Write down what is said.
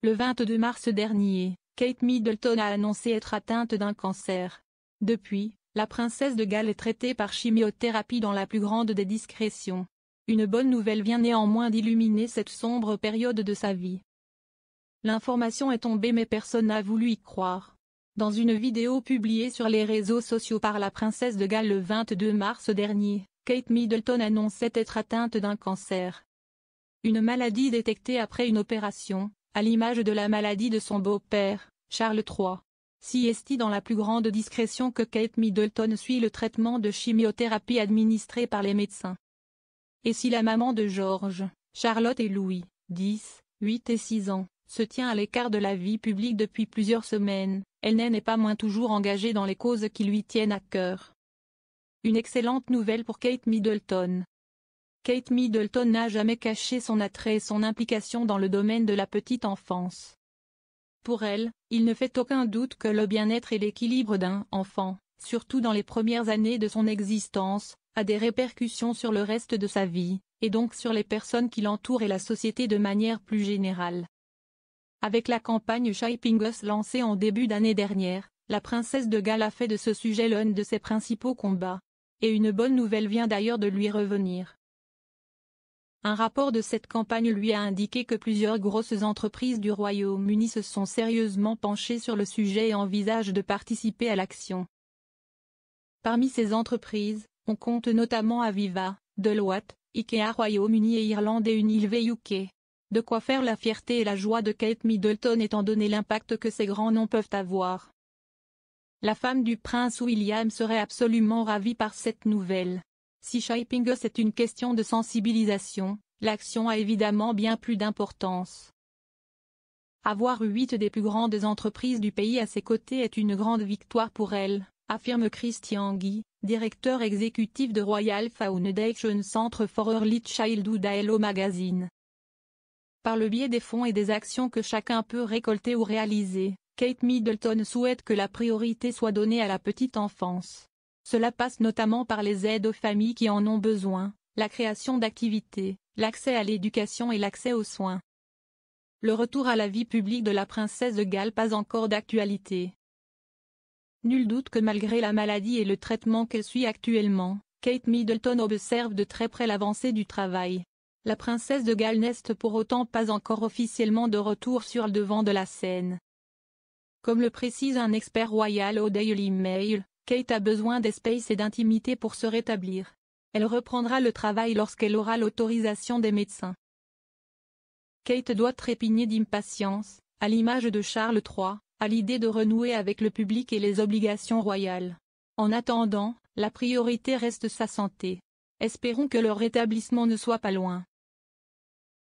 Le 22 mars dernier, Kate Middleton a annoncé être atteinte d'un cancer. Depuis, la princesse de Galles est traitée par chimiothérapie dans la plus grande des discrétions. Une bonne nouvelle vient néanmoins d'illuminer cette sombre période de sa vie. L'information est tombée mais personne n'a voulu y croire. Dans une vidéo publiée sur les réseaux sociaux par la princesse de Galles le 22 mars dernier, Kate Middleton annonçait être atteinte d'un cancer. Une maladie détectée après une opération, à l'image de la maladie de son beau-père, Charles III. Si est dans la plus grande discrétion que Kate Middleton suit le traitement de chimiothérapie administré par les médecins. Et si la maman de George, Charlotte et Louis, 10, 8 et 6 ans, se tient à l'écart de la vie publique depuis plusieurs semaines, elle n'est pas moins toujours engagée dans les causes qui lui tiennent à cœur. Une excellente nouvelle pour Kate Middleton. Kate Middleton n'a jamais caché son attrait et son implication dans le domaine de la petite enfance. Pour elle, il ne fait aucun doute que le bien-être et l'équilibre d'un enfant, surtout dans les premières années de son existence, a des répercussions sur le reste de sa vie, et donc sur les personnes qui l'entourent et la société de manière plus générale. Avec la campagne Shaping Us lancée en début d'année dernière, la princesse de Galles a fait de ce sujet l'un de ses principaux combats. Et une bonne nouvelle vient d'ailleurs de lui revenir. Un rapport de cette campagne lui a indiqué que plusieurs grosses entreprises du Royaume-Uni se sont sérieusement penchées sur le sujet et envisagent de participer à l'action. Parmi ces entreprises, on compte notamment Aviva, Deloitte, Ikea Royaume-Uni et Irlande et Unilever UK. De quoi faire la fierté et la joie de Kate Middleton étant donné l'impact que ces grands noms peuvent avoir. La femme du prince William serait absolument ravie par cette nouvelle. Si Shaping Us est une question de sensibilisation, l'action a évidemment bien plus d'importance. Avoir 8 des plus grandes entreprises du pays à ses côtés est une grande victoire pour elle, affirme Christian Guy, directeur exécutif de Royal Foundation Centre for Early Childhood à Hello Magazine. Par le biais des fonds et des actions que chacun peut récolter ou réaliser, Kate Middleton souhaite que la priorité soit donnée à la petite enfance. Cela passe notamment par les aides aux familles qui en ont besoin, la création d'activités, l'accès à l'éducation et l'accès aux soins. Le retour à la vie publique de la princesse de Galles pas encore d'actualité. Nul doute que malgré la maladie et le traitement qu'elle suit actuellement, Kate Middleton observe de très près l'avancée du travail. La princesse de Galles n'est pour autant pas encore officiellement de retour sur le devant de la scène. Comme le précise un expert royal au Daily Mail, Kate a besoin d'espace et d'intimité pour se rétablir. Elle reprendra le travail lorsqu'elle aura l'autorisation des médecins. Kate doit trépigner d'impatience, à l'image de Charles III, à l'idée de renouer avec le public et les obligations royales. En attendant, la priorité reste sa santé. Espérons que leur rétablissement ne soit pas loin.